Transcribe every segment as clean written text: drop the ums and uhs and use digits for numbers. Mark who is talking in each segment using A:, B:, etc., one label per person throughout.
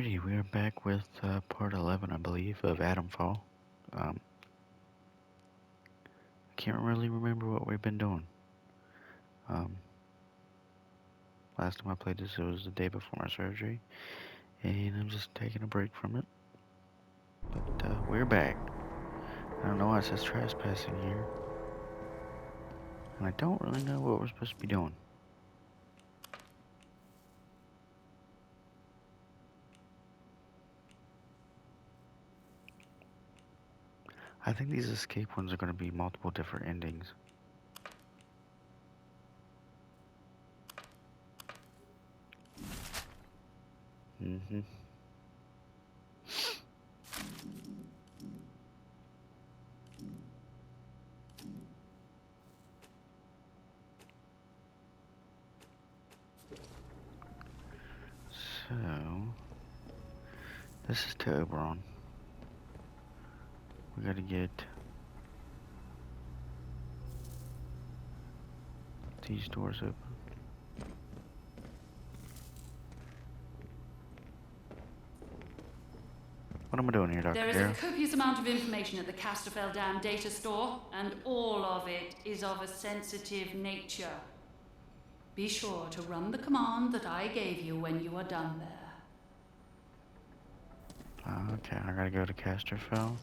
A: Alrighty, we are back with part 11, I believe, of Atomfall. I can't really remember what we've been doing. Um, Last time I played this, it was the day before my surgery, and I'm just taking a break from it. But we're back. I don't know why it says trespassing here, and I don't really know what we're supposed to be doing. I think these escape ones are going to be multiple different endings. Mm-hmm. So, this is to Oberon. We gotta get these doors open. What am I doing here, Dr.
B: There is
A: Darrow?
B: a copious amount of information at the Casterfell Dam data store, and all of it is of a sensitive nature. Be sure to run the command that I gave you when you are done there.
A: Okay, I gotta go to Casterfell.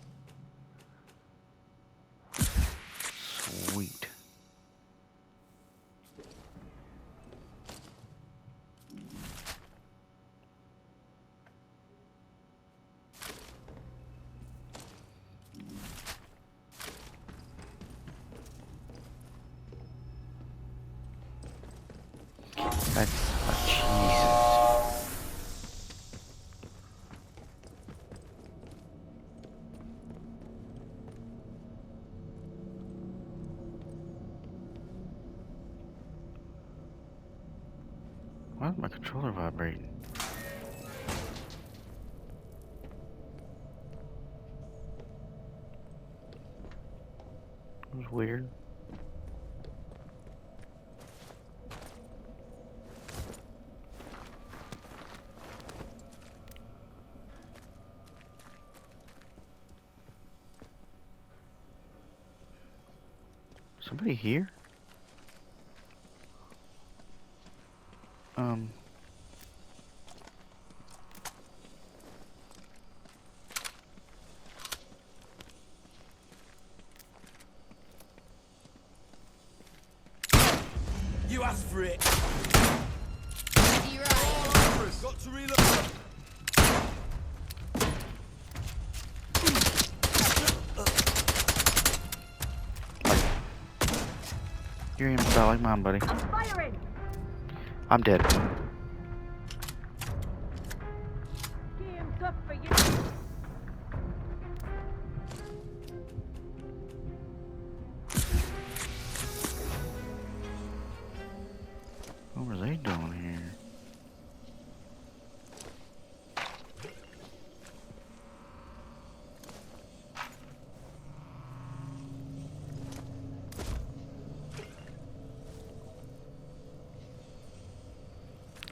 A: Sweet. That's Jesus. Why is my controller vibrating? It was weird. Somebody here? Um.
C: You asked for it.
D: You're right.
C: Got to reload.
A: Your aim's about like mine, buddy.
D: I'm firing.
A: I'm dead.
D: Game's up for you.
A: What were they doing here?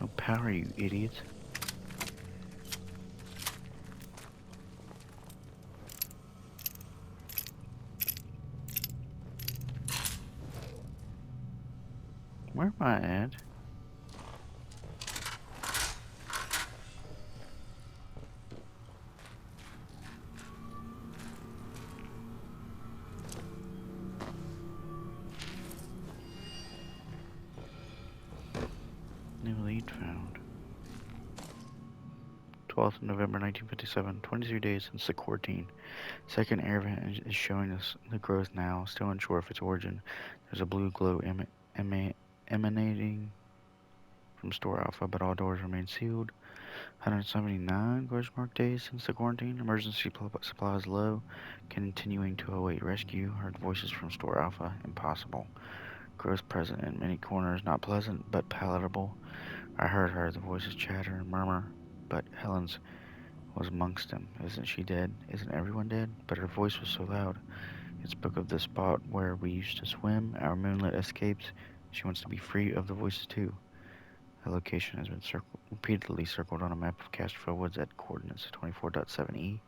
A: No power, you idiots. Where am I at? New lead found. 12th of November 1957. 23 days since the quarantine. Second air vent is showing us the growth now. Still unsure of its origin. There's a blue glow emanating from store Alpha, but all doors remain sealed. 179 days since the quarantine. Emergency supplies low. Continuing to await rescue. Heard voices from store Alpha. Impossible. Growth present in many corners. Not pleasant, but palatable. I heard her. The voices chatter and murmur. But Helen's was amongst them. Isn't she dead? Isn't everyone dead? But her voice was so loud. It spoke of the spot where we used to swim. Our moonlit escapes. She wants to be free of the voices too. A location has been repeatedly circled on a map of Casterville Woods at coordinates 24.7e,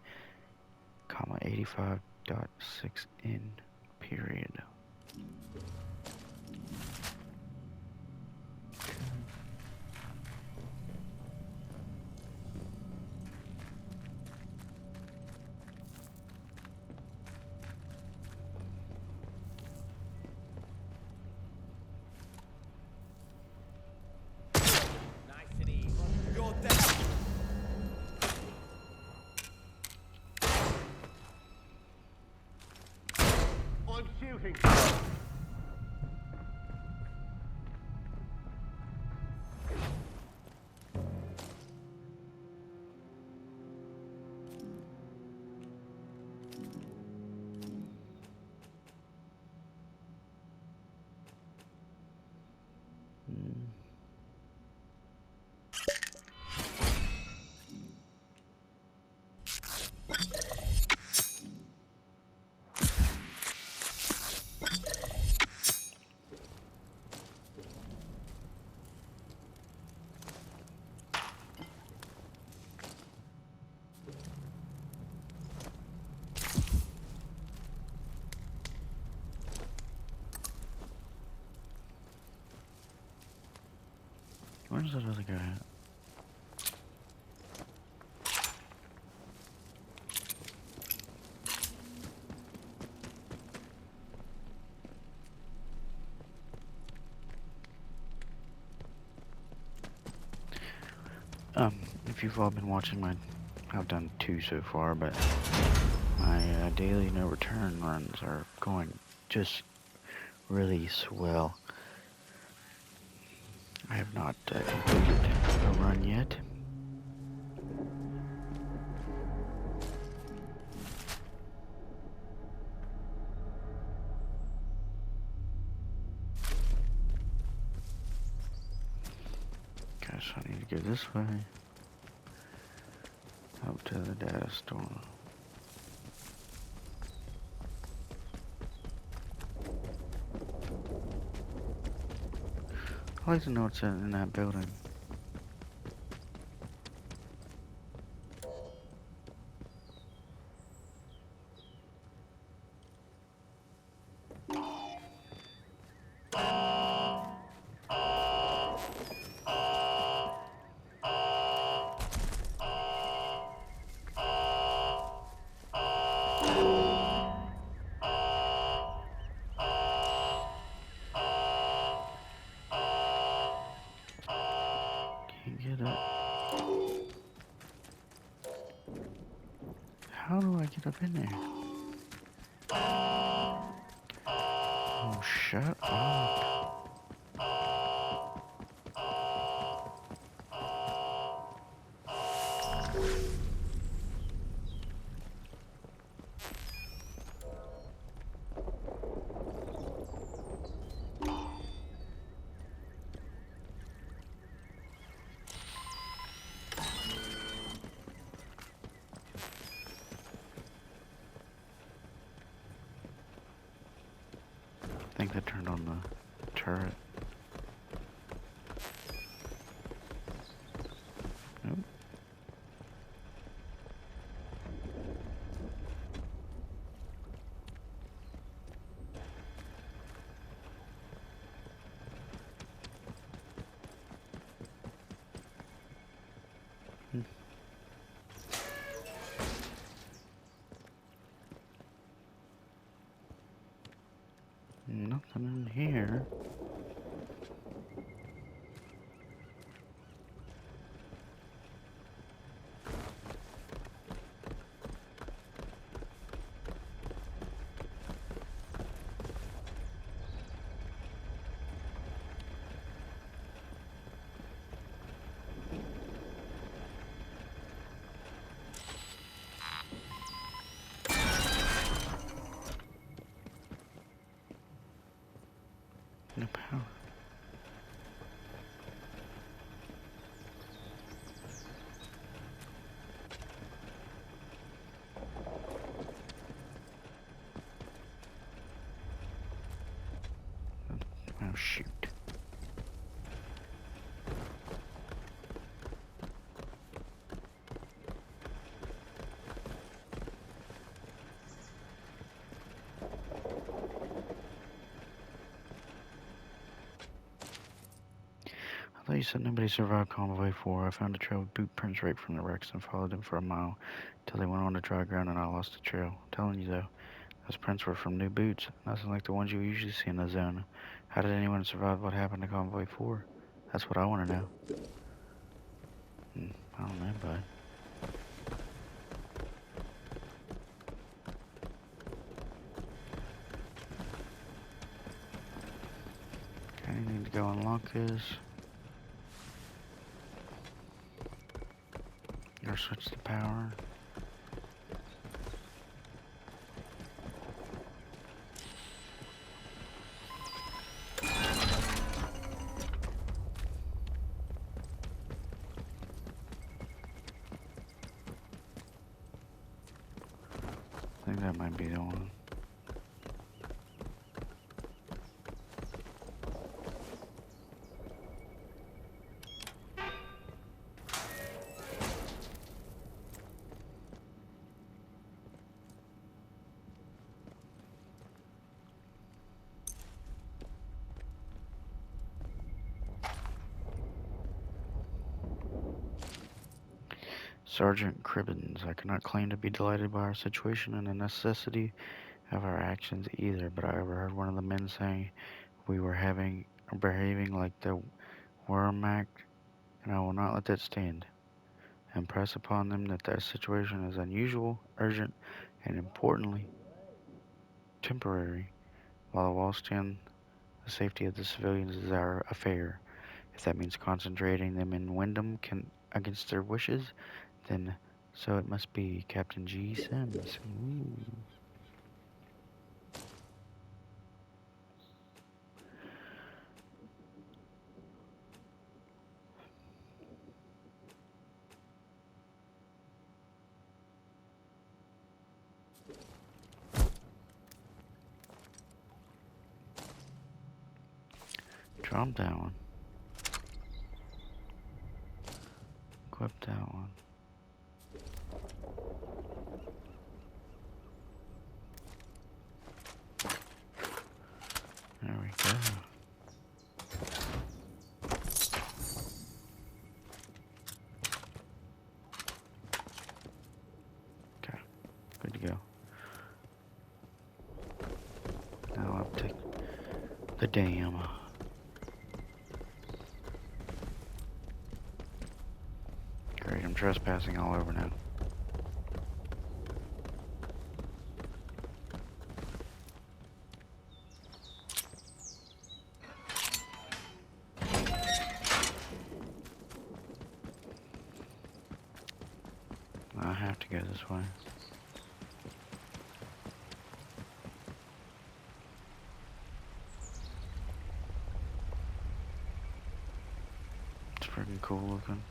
A: 85.6n, period.
C: Nice and easy. You're dead.
E: I'm shooting.
A: Mm. Where's that other guy at? If you've all been watching I've done 2 so far, but my daily no return runs are going just really swell. I have not completed a run yet. Guess I need to go this way. Up to the data store. I like to know what's in that building. Can't get up. How do I get up in there? Oh, shut up. I think that turned on the turret. Nope. Hmm. Nothing in here. thought you said nobody survived Convoy 4. I found a trail of boot prints right from the wrecks and followed them for a mile till they went on to dry ground and I lost the trail. I'm telling you though, those prints were from new boots, nothing like the ones you usually see in the zone. How did anyone survive what happened to Convoy 4? That's what I want to know. I don't know, bud. Okay, I need to go unlock this. Or switch the power. I think that might be the one. Sergeant Cribbins, I cannot claim to be delighted by our situation and the necessity of our actions either, but I overheard one of the men saying we were behaving like the Wehrmacht, and I will not let that stand. Impress upon them that their situation is unusual, urgent, and importantly, temporary, while the wall stand the safety of the civilians is our affair. If that means concentrating them in Wyndham against their wishes, then so it must be. Captain G. Sims. Ooh. Drop that one. Equip that one. There we go. Okay, good to go. Now I'll take the dam. Great, I'm trespassing all over now. I have to go this way. It's freaking cool looking.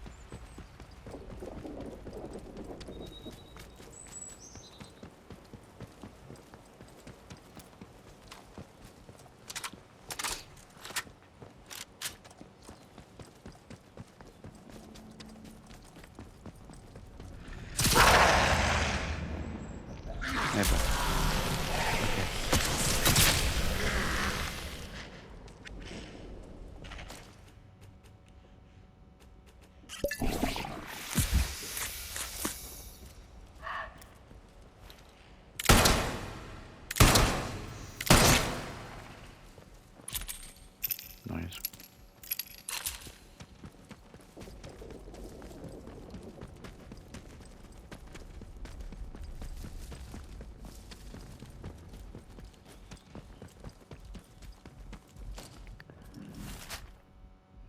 A: Never. Okay. Nice.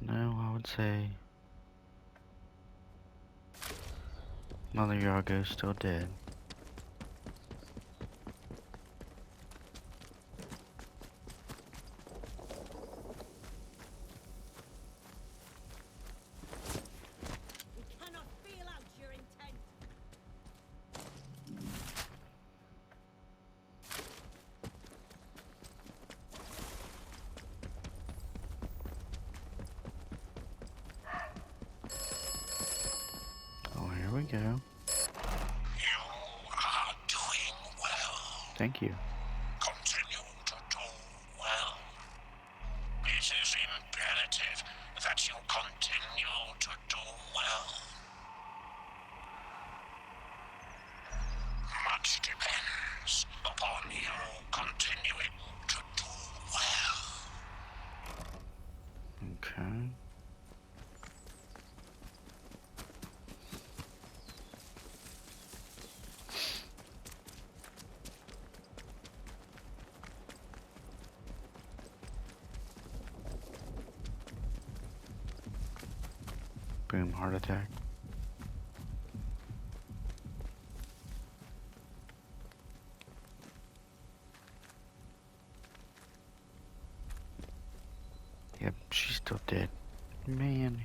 A: No, I would say Mother Yago's still dead.
D: We cannot feel out your intent.
A: Oh, here we go.
F: You are doing well.
A: Thank you.
F: Continue to do well. It is imperative that you continue
A: Boom, heart attack. Yep, she's still dead. Man.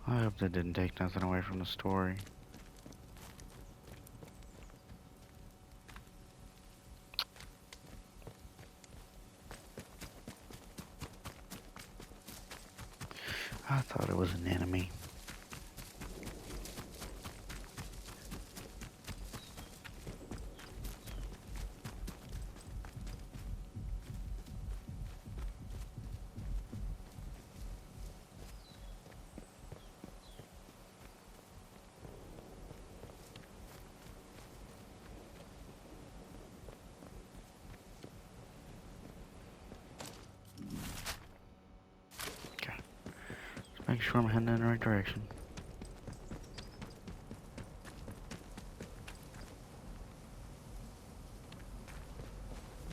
A: I hope that didn't take nothing away from the story. I thought it was an enemy. Okay. Just make sure I'm heading in the right direction.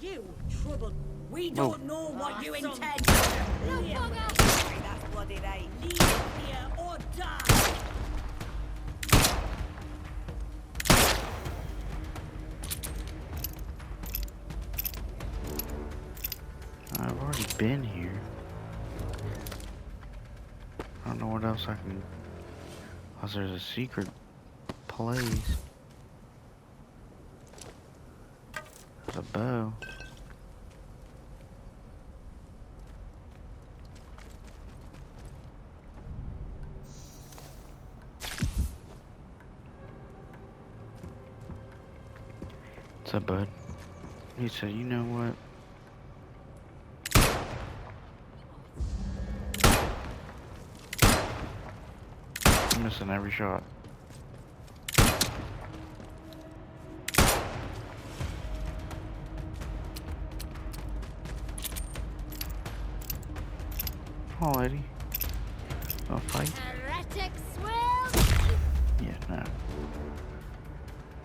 D: You trouble. We
A: Oh.
D: don't know what you intend.
G: Look,
D: Leave.
G: bugger!
D: That's bloody right. Leave here or die.
A: I've already been here. I don't know what else I can... Unless there's a secret place. There's a bow. What's up, bud? He said, you know what? I'm missing every shot. Oh, lady. I'll fight.
G: Heretic swells!
A: Yeah, no.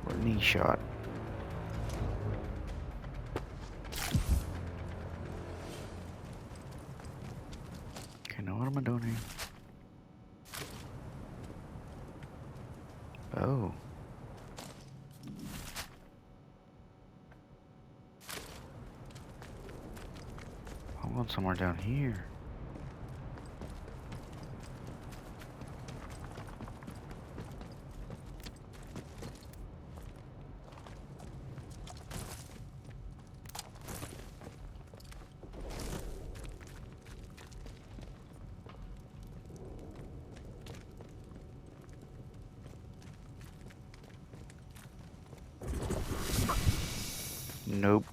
A: Or knee shot. Okay, now what am I doing here? Oh. I want somewhere down here. Nope.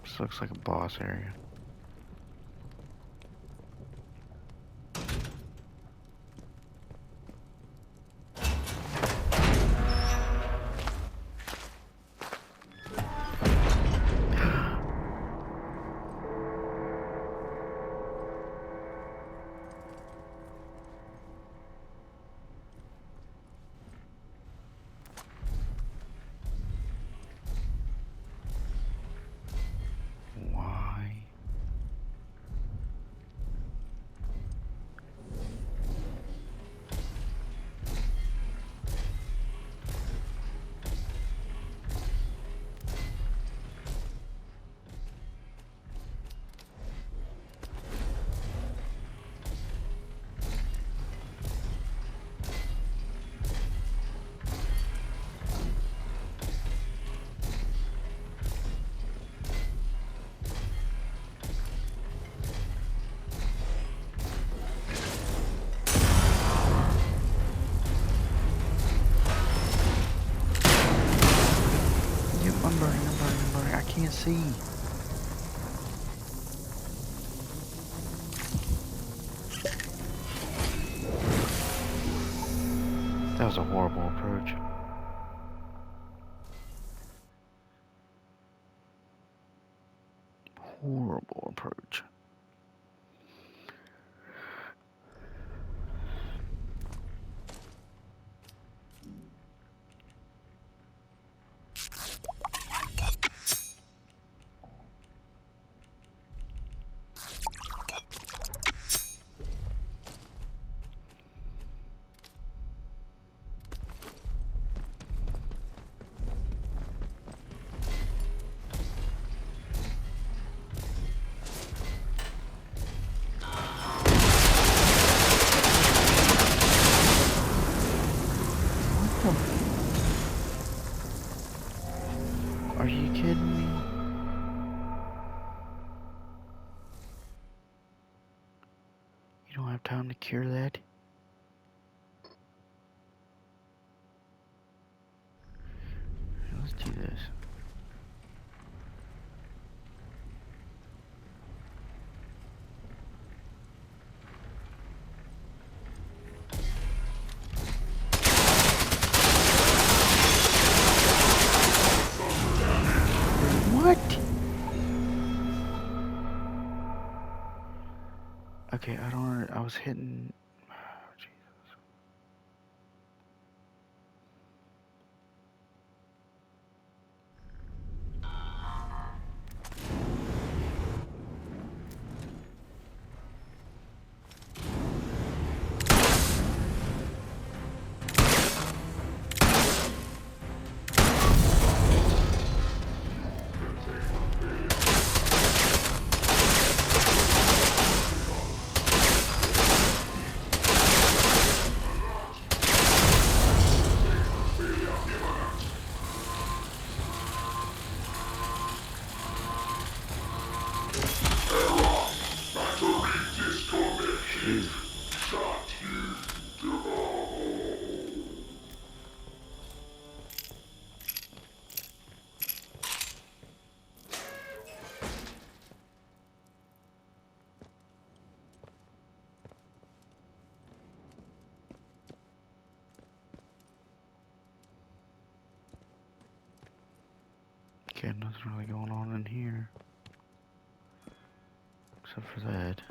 A: This looks like a boss area. Why? Yep, I'm burning, I'm burning, I'm burning. I can't see. That was a horrible approach. Horrible approach. Are you kidding me? You don't have time to cure that? Let's do this. What? Okay, I don't. I was hitting. Jesus. Okay, nothing really going on in here. Except for that.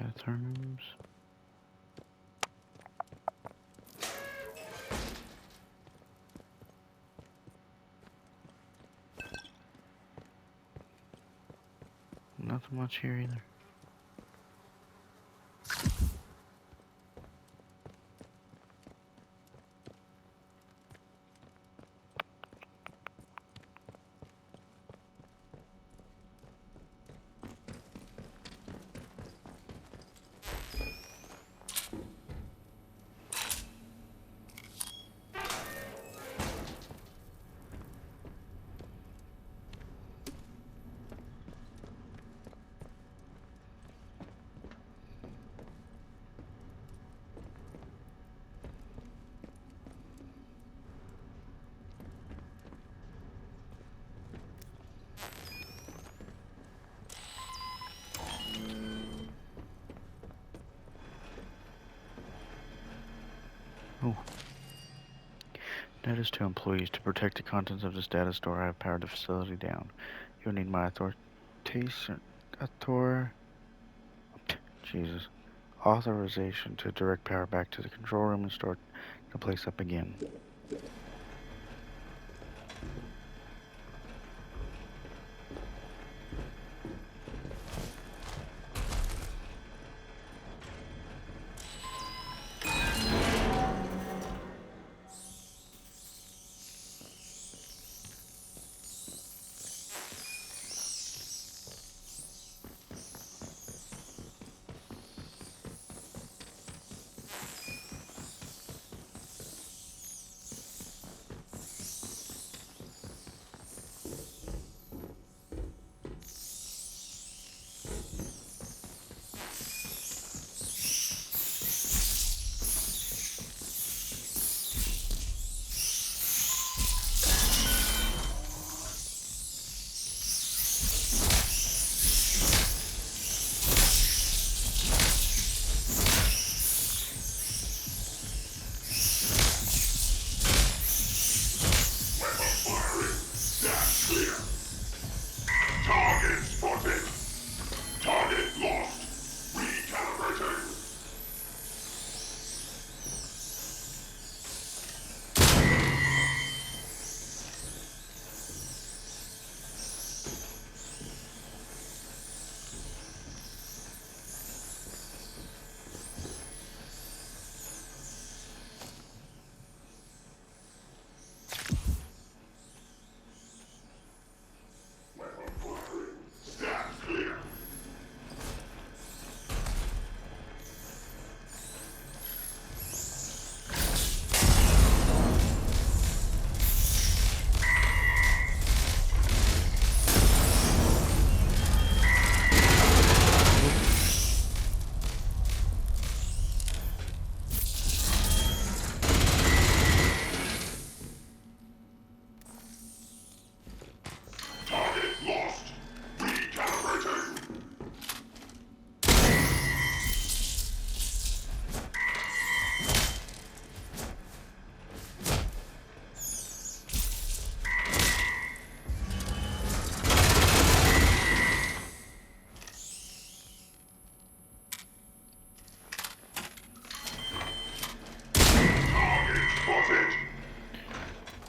A: Bathrooms. Nothing much here either. Oh. Notice to employees: to protect the contents of this data store, I have powered the facility down. You'll need my Jesus. Authorization to direct power back to the control room and start the place up again.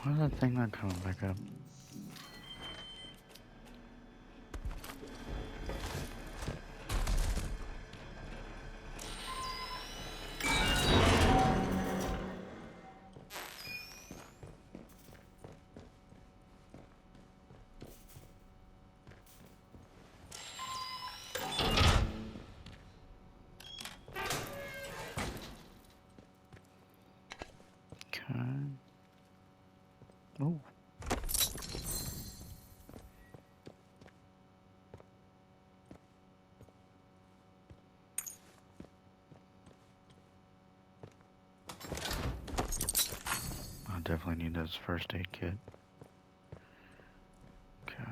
A: Why is that thing not coming back up? Okay. Oh. I definitely need this first aid kit. Okay.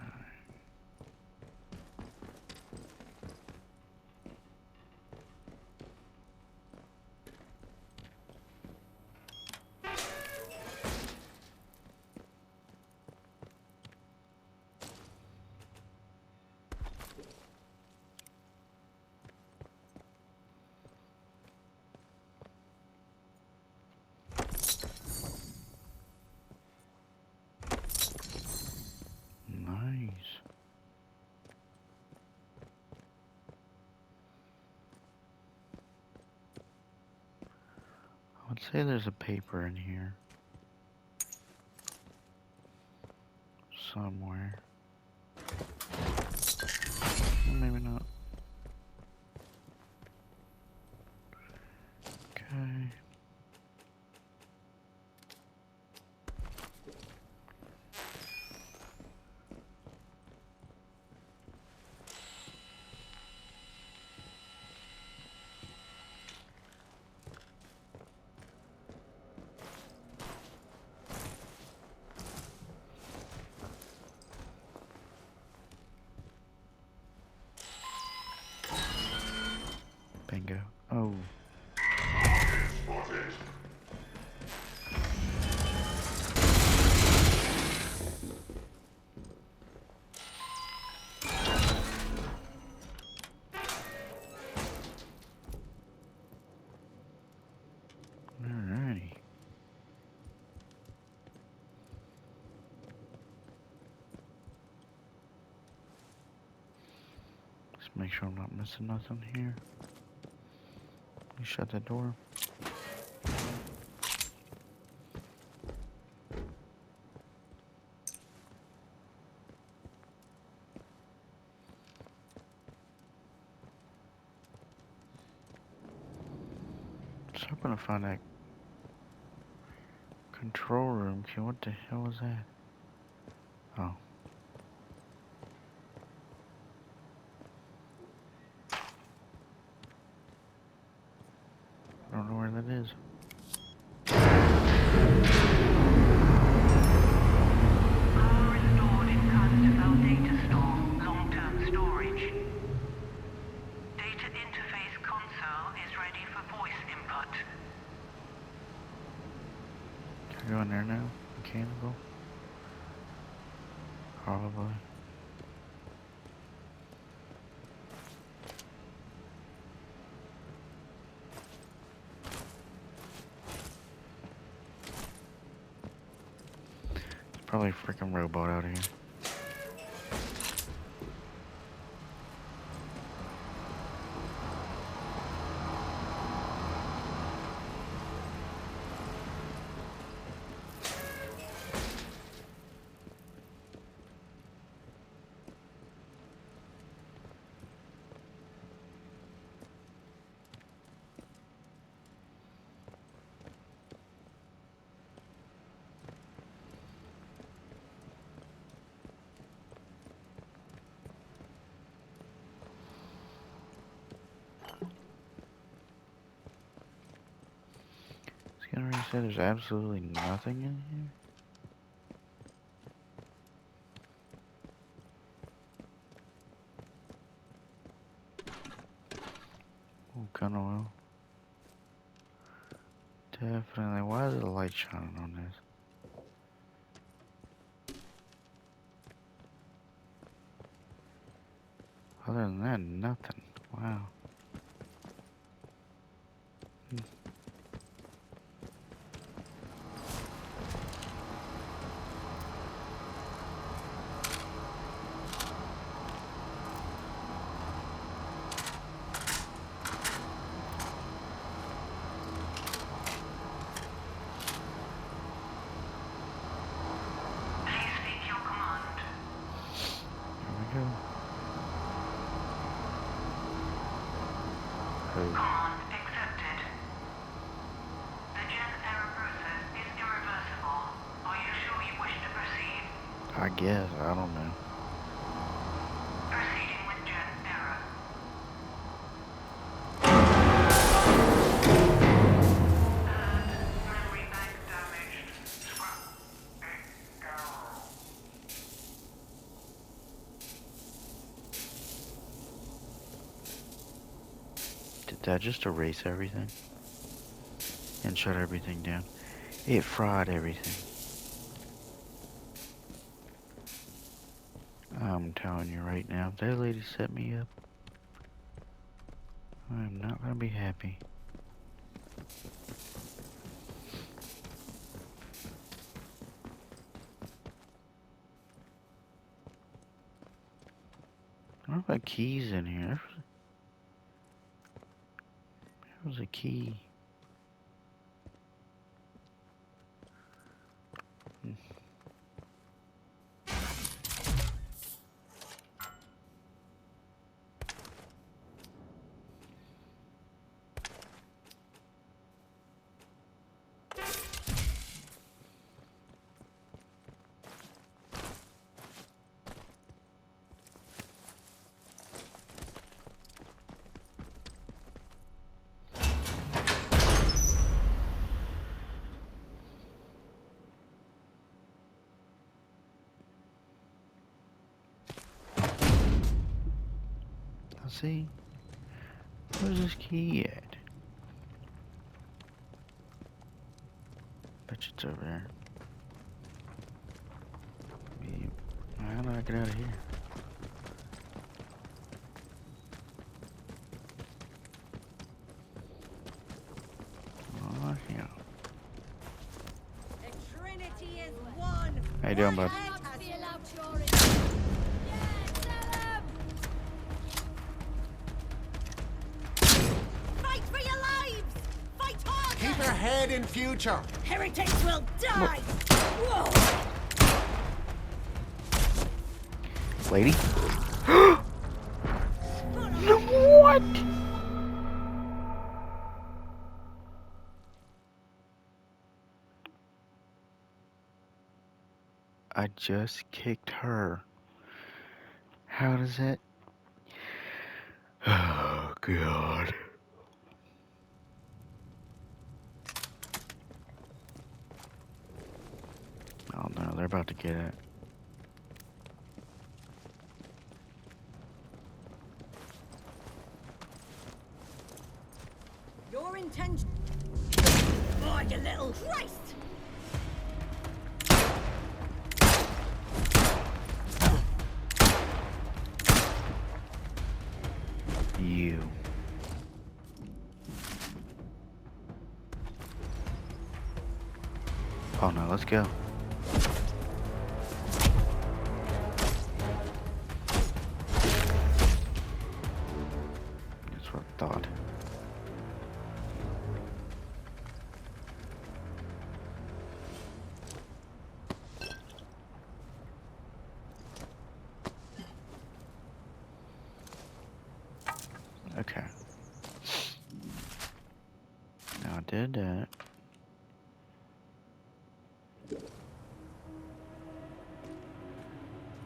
A: Nice. I would say there's a paper in here. Somewhere. Maybe not. Okay. Bingo. Oh. Alrighty. Just make sure I'm not missing nothing here. Let me shut that door. So I'm gonna find that control room key. What the hell was that? Oh. I don't know where that is.
H: Power restored in Atomfall data store, long-term storage. Data interface console is ready for voice input.
A: Can I go in there now? Mechanical? Probably. There's probably a freaking robot out here. Scanner said there's absolutely nothing in here. Oh, gun oil. Definitely. Why is the light shining on this? Other than that, nothing. Wow. I guess, I don't know.
H: Proceeding with jet error. And memory bank damaged. Scrap. Error.
A: Did that just erase everything? And shut everything down? It fried everything. I'm telling you right now, if that lady set me up, I'm not gonna be happy. I don't have keys in here. There was a key. Let's see. Where's this key at? Bet you it's over there. How do I get out of here? Oh, yeah.
D: The Trinity is one.
A: How you doing, bud?
G: I'll not feel out your Yeah, tell 'em!
D: Fight for your lives! Fight hard!
E: Keep your head in future.
D: Heretics will die! Whoa!
A: Lady?
D: No,
A: What? I just kicked her. How does that? Oh, God. Oh, no, they're about to get it.
D: your intention. Oh, you little Christ!
A: You. Oh, no, let's go. That's what I thought. Okay. Now I did that.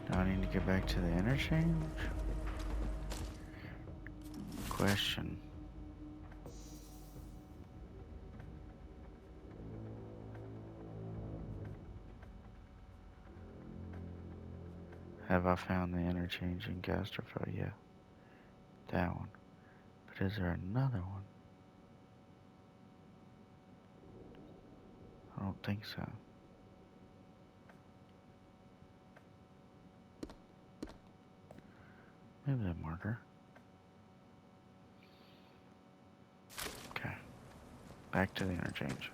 A: Now I need to get back to the interchange? Question. Have I found the interchange in Gastrofel? Yeah. That one. But is there another one? I don't think so. Maybe that marker. Okay. Back to the interchange.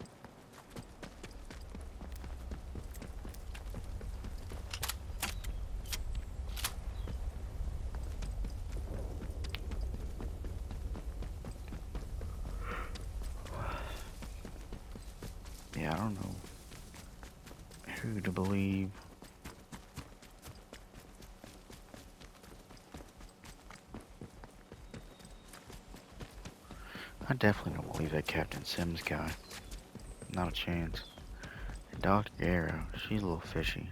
A: Yeah, I don't know who to believe. I definitely don't believe that Captain Sims guy. Not a chance. And Dr. Arrow, she's a little fishy.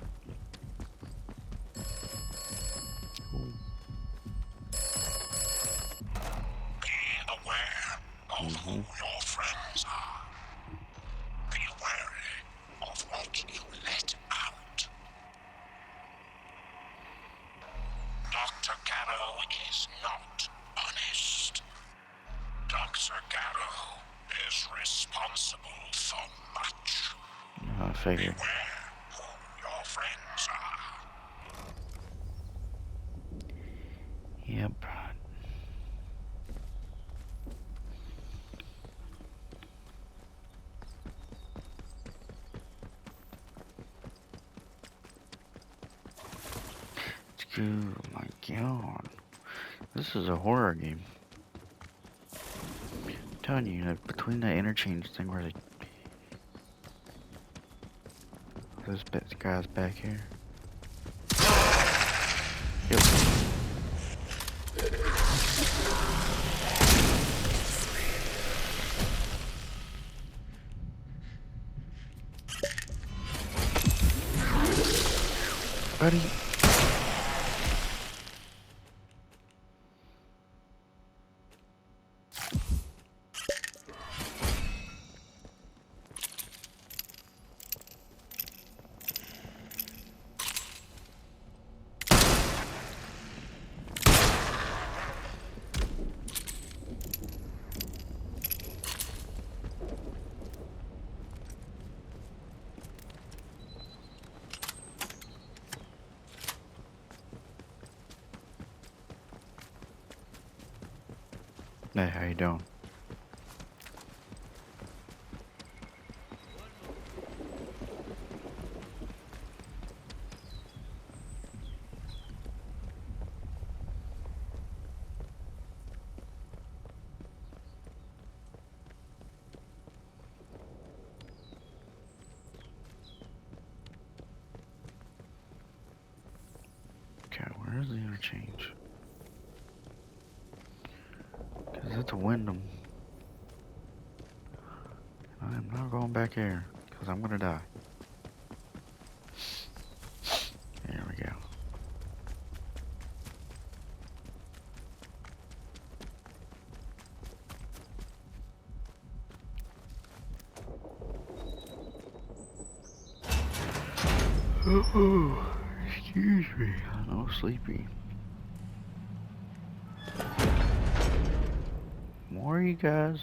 F: who your friends are. Be wary of what you let out. Dr. Garrow is not honest. Dr. Garrow is responsible for much.
A: I figured.
F: Beware who your friends are.
A: Yep. Oh my god. This is a horror game. I'm telling you, like, between the interchange thing where this guy's back here. Yep. Buddy. Hey, how you doing? Okay, where is the interchange? Cause it's a Wyndham. I'm not going back here, cause I'm gonna die. There we go. Oh, excuse me. I'm all sleepy. More you guys.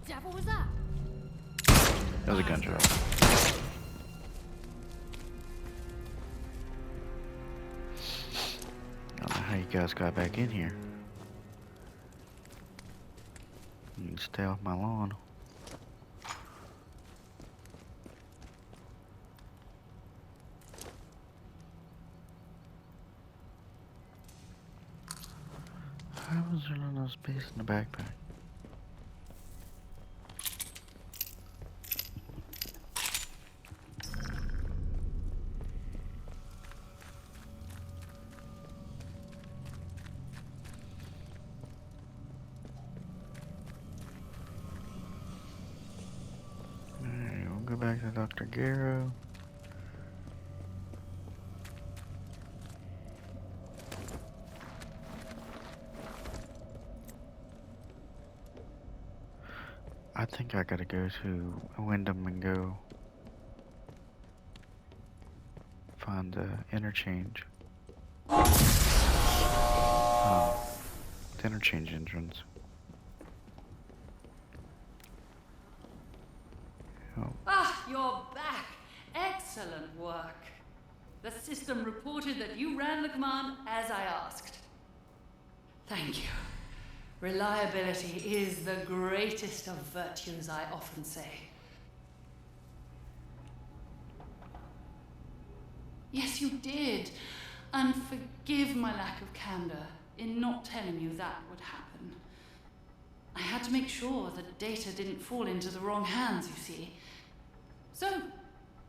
G: Devil was that?
A: That was a gunshot. I don't know how you guys got back in here. You can stay off my lawn. How was there not enough space in the backpack? Alright, we'll go back to Dr. Garrow. I think I gotta go to Wyndham and go find the interchange. Oh, the interchange entrance. Oh,
B: Ah, you're back. Excellent work. The system reported that you ran the command as I asked. Thank you. Reliability is the greatest of virtues, I often say. Yes, you did. And forgive my lack of candor in not telling you that would happen. I had to make sure that data didn't fall into the wrong hands, you see. So,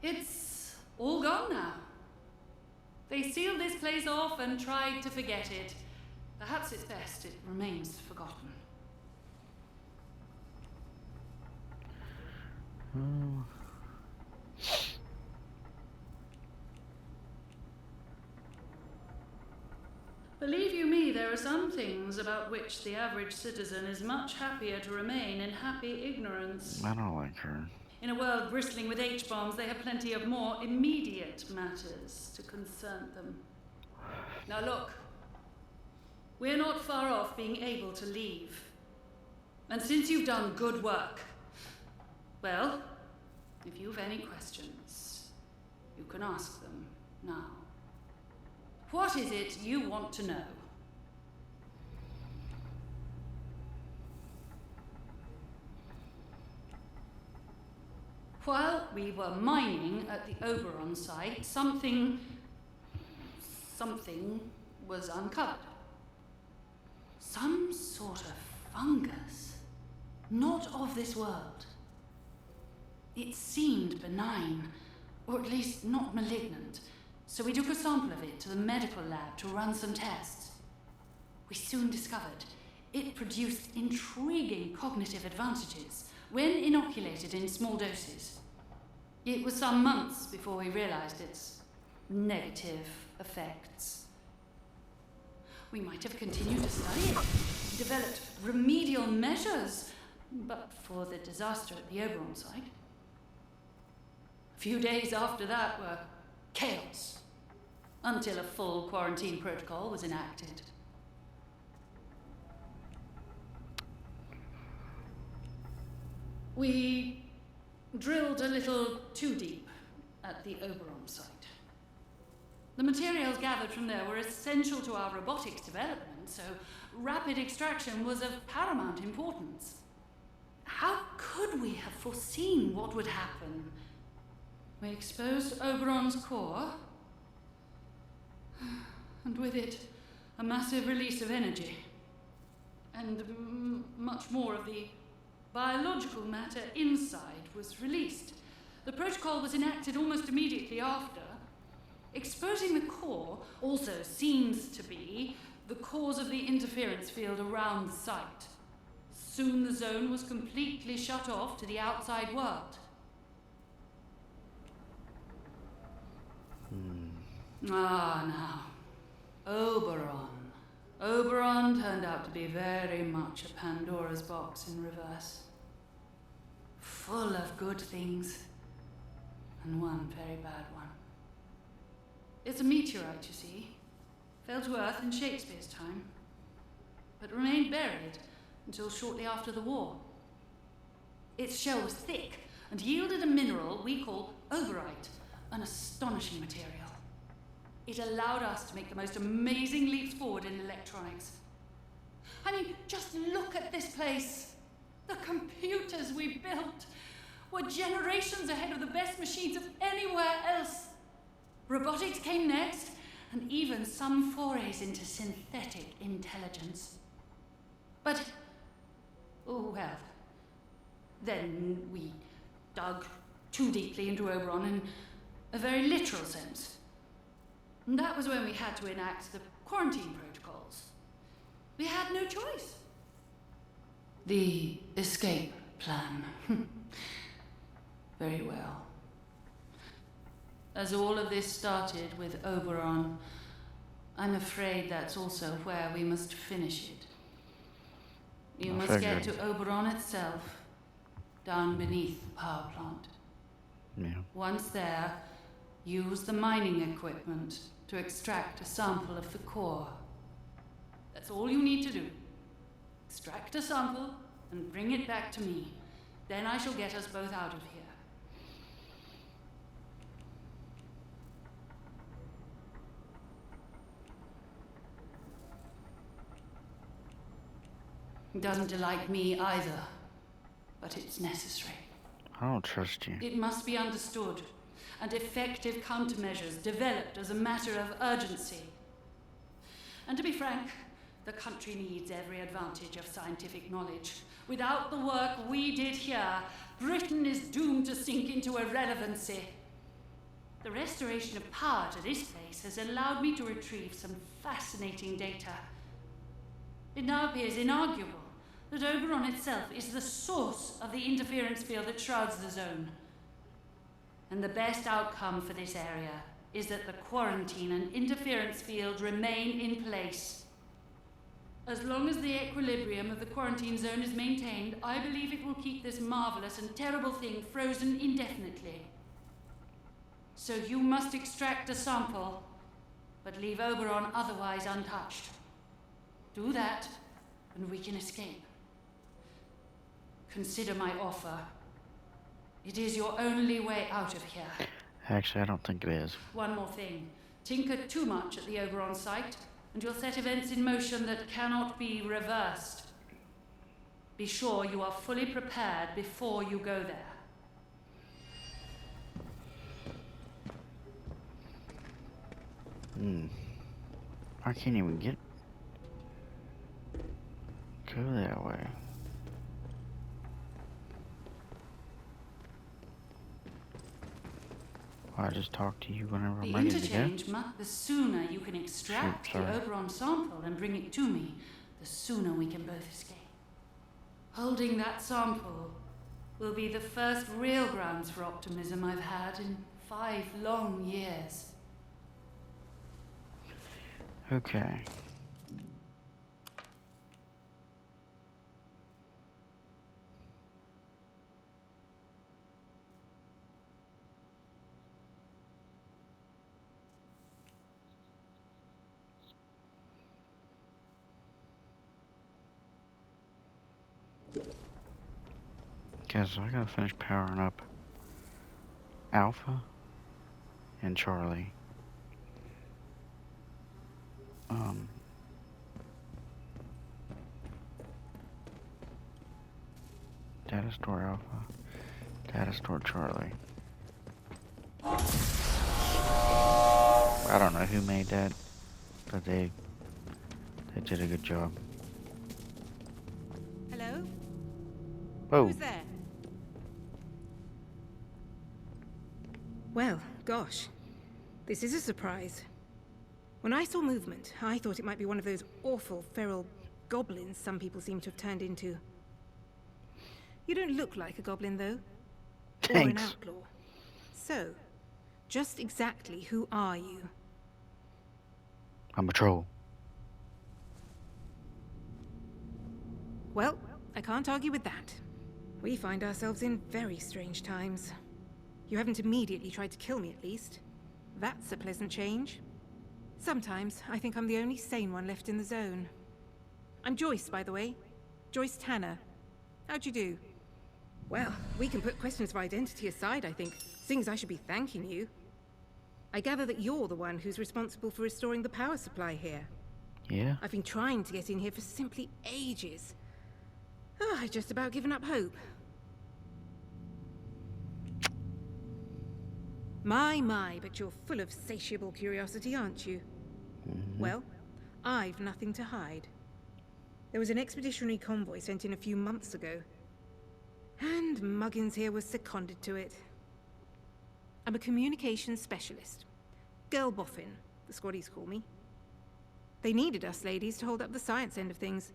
B: it's all gone now. They sealed this place off and tried to forget it. Perhaps it's best it remains forgotten.
A: oh.
B: Believe you me, there there are some things about which the average citizen is much happier to remain in happy ignorance.
A: I don't like her.
B: In a world bristling with H-bombs, they have plenty of more immediate matters to concern them. Now look, we're not far off being able to leave. And since you've done good work, well, if you've any questions, you can ask them now. What is it you want to know? While we were mining at the Oberon site, something was uncovered. Some sort of fungus, not of this world. It seemed benign, or at least not malignant, so we took a sample of it to the medical lab to run some tests. We soon discovered it produced intriguing cognitive advantages when inoculated in small doses. It was some months before we realized its negative effects. We might have continued to study it, developed remedial measures, but for the disaster at the Oberon site. A few days after that were chaos, until a full quarantine protocol was enacted. We drilled a little too deep at the Oberon site. The materials gathered from there were essential to our robotics development, so rapid extraction was of paramount importance. How could we have foreseen what would happen? We exposed Oberon's core, and with it, a massive release of energy, and much more of the biological matter inside was released. The protocol was enacted almost immediately after. Exposing the core also seems to be the cause of the interference field around the site. Soon the zone was completely shut off to the outside world. Now. Oberon. Oberon turned out to be very much a Pandora's box in reverse. Full of good things, and one very bad one. It's a meteorite, you see. Fell to Earth in Shakespeare's time, but remained buried until shortly after the war. Its shell was thick and yielded a mineral we call overite, an astonishing material. It allowed us to make the most amazing leaps forward in electronics. I mean, just look at this place. The computers we built were generations ahead of the best machines of anywhere else. Robotics came next, and even some forays into synthetic intelligence. But, oh well, then we dug too deeply into Oberon in a very literal sense. And that was when we had to enact the quarantine protocols. We had no choice. The escape plan. Very well. As all of this started with Oberon, I'm afraid that's also where we must finish it. You must get to Oberon itself, down beneath the power plant.
A: Yeah.
B: Once there, use the mining equipment to extract a sample of the core. That's all you need to do. Extract a sample and bring it back to me. Then I shall get us both out of here. It doesn't delight me either, but it's necessary.
A: I don't trust you.
B: It must be understood, and effective countermeasures developed as a matter of urgency. And to be frank, the country needs every advantage of scientific knowledge. Without the work we did here, Britain is doomed to sink into irrelevancy. The restoration of power to this place has allowed me to retrieve some fascinating data. It now appears inarguable that Oberon itself is the source of the interference field that shrouds the zone. And the best outcome for this area is that the quarantine and interference field remain in place. As long as the equilibrium of the quarantine zone is maintained, I believe it will keep this marvelous and terrible thing frozen indefinitely. So you must extract a sample, but leave Oberon otherwise untouched. Do that, and we can escape. Consider my offer. It is your only way out of here.
A: Actually, I don't think it is.
B: One more thing. Tinker too much at the Oberon site, and you'll set events in motion that cannot be reversed. Be sure you are fully prepared before you go there.
A: I can't even go that way. I just talk to you whenever I'm
B: The
A: ready to go.
B: interchange, the sooner you can extract
A: Shoot,
B: the
A: sorry.
B: Oberon sample and bring it to me, the sooner we can both escape. Holding that sample will be the first real grounds for optimism I've had in 5 long years.
A: Okay. Okay, so I gotta finish powering up Alpha and Charlie. Data store Alpha, data store Charlie. I don't know who made that, but they did a good job.
D: Hello?
A: Whoa.
D: Who's there? Well, gosh. This is a surprise. When I saw movement, I thought it might be one of those awful feral goblins some people seem to have turned into. You don't look like a goblin, though. Or an
A: Thanks.
D: outlaw. So, just exactly who are you?
A: I'm a troll.
D: Well, I can't argue with that. We find ourselves in very strange times. You haven't immediately tried to kill me, at least. That's a pleasant change. Sometimes I think I'm the only sane one left in the zone. I'm Joyce, by the way. Joyce Tanner. How'd you do? Well, we can put questions of identity aside, I think, seeing as I should be thanking you. I gather that you're the one who's responsible for restoring the power supply here.
A: Yeah?
D: I've been trying to get in here for simply ages. I've just about given up hope. My, but you're full of satiable curiosity, aren't you? Well, I've nothing to hide. There was an expeditionary convoy sent in a few months ago. And Muggins here was seconded to it. I'm a communications specialist. Girl boffin, the squaddies call me. They needed us ladies to hold up the science end of things.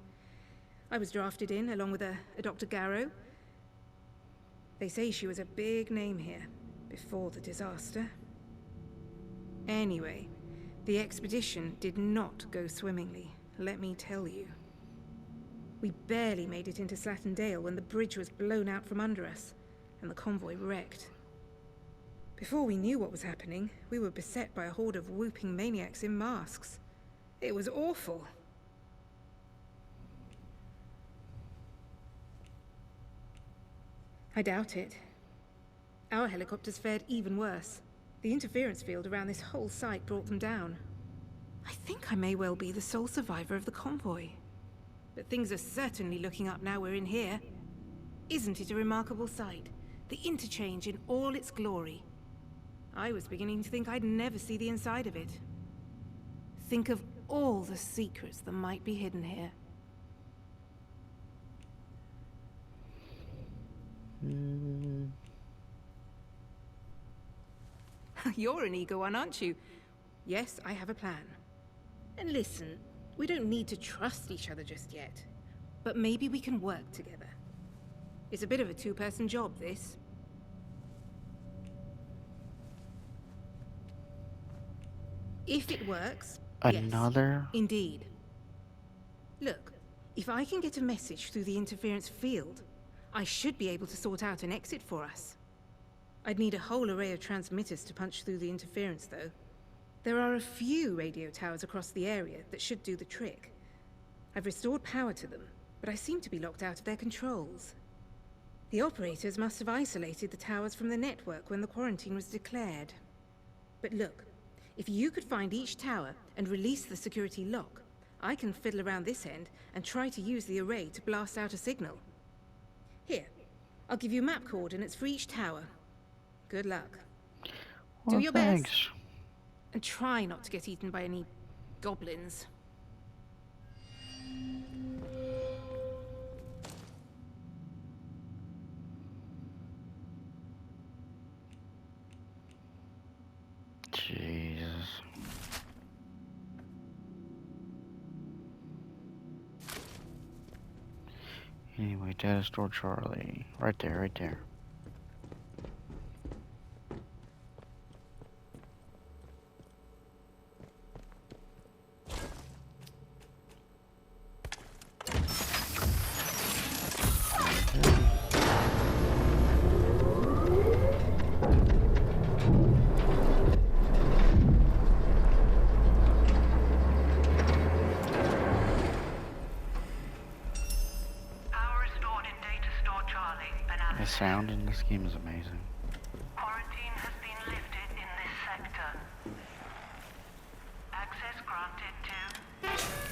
D: I was drafted in, along with a Dr. Garrow. They say she was a big name here, before the disaster. Anyway, the expedition did not go swimmingly, let me tell you. We barely made it into Slattendale when the bridge was blown out from under us, and the convoy wrecked. Before we knew what was happening, we were beset by a horde of whooping maniacs in masks. It was awful. I doubt it. Our helicopters fared even worse. The interference field around this whole site brought them down. I think I may well be the sole survivor of the convoy. But things are certainly looking up now we're in here. Isn't it a remarkable sight? The interchange in all its glory. I was beginning to think I'd never see the inside of it. Think of all the secrets that might be hidden here. You're an eager one, aren't you? Yes, I have a plan. And listen, we don't need to trust each other just yet. But maybe we can work together. It's a bit of a two-person job, this. If it works,
A: Another?
D: yes, indeed. Look, if I can get a message through the interference field, I should be able to sort out an exit for us. I'd need a whole array of transmitters to punch through the interference, though. There are a few radio towers across the area that should do the trick. I've restored power to them, but I seem to be locked out of their controls. The operators must have isolated the towers from the network when the quarantine was declared. But look, if you could find each tower and release the security lock, I can fiddle around this end and try to use the array to blast out a signal. Here, I'll give you map coordinates for each tower. Good luck.
A: Well,
D: Do your
A: thanks.
D: best. And try not to get eaten by any goblins.
A: Jesus. Anyway, data store Charlie. Right there, right there.
H: Power restored in Data Store Charlie.
A: The
H: Analysis.
A: sound in this game is amazing.
H: Quarantine has been lifted in this sector. Access granted to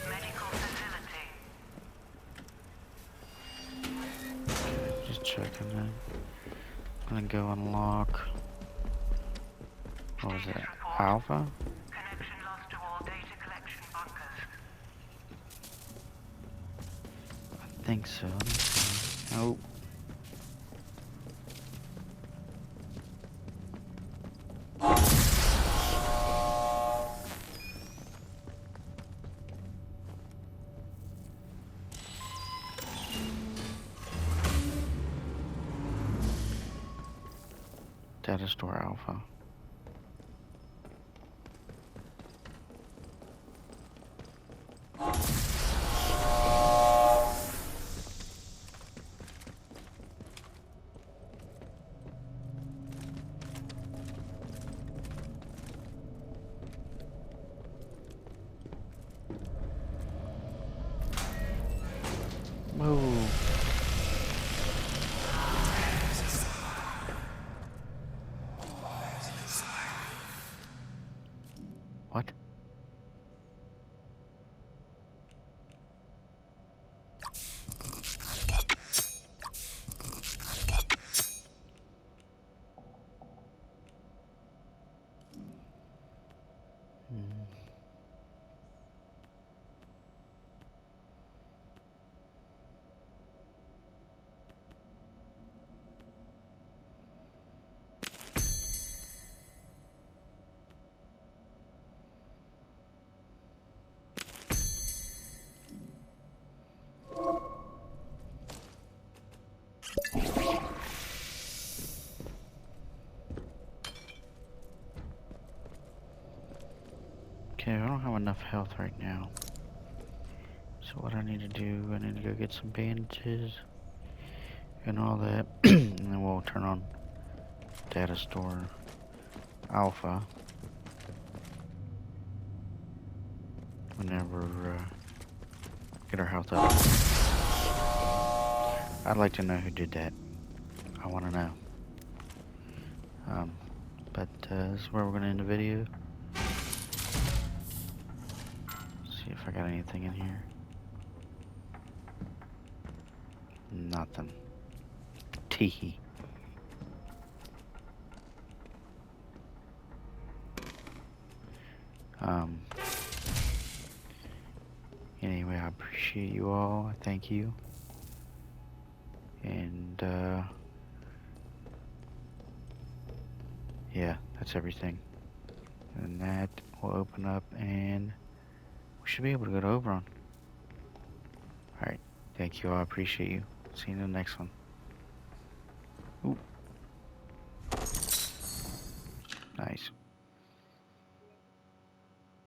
H: medical facility.
A: Just checking that. I'm gonna go unlock. What was
H: Status
A: that?
H: report.
A: Alpha?
H: Connection lost to all data collection bunkers.
A: I think so. Let me see. Oh. Data store Alpha. Move. What? Okay, I don't have enough health right now. So what I need to do, I need to go get some bandages and all that. And then we'll turn on data store Alpha whenever get our health up. I'd like to know who did that. I want to know. But this is where we're going to end the video. See if I got anything in here. Nothing. Teehee. Anyway, I appreciate you all. Thank you. And, yeah, that's everything. And that will open up and we should be able to go to Oberon. Alright, thank you all. I appreciate you. See you in the next one. Ooh.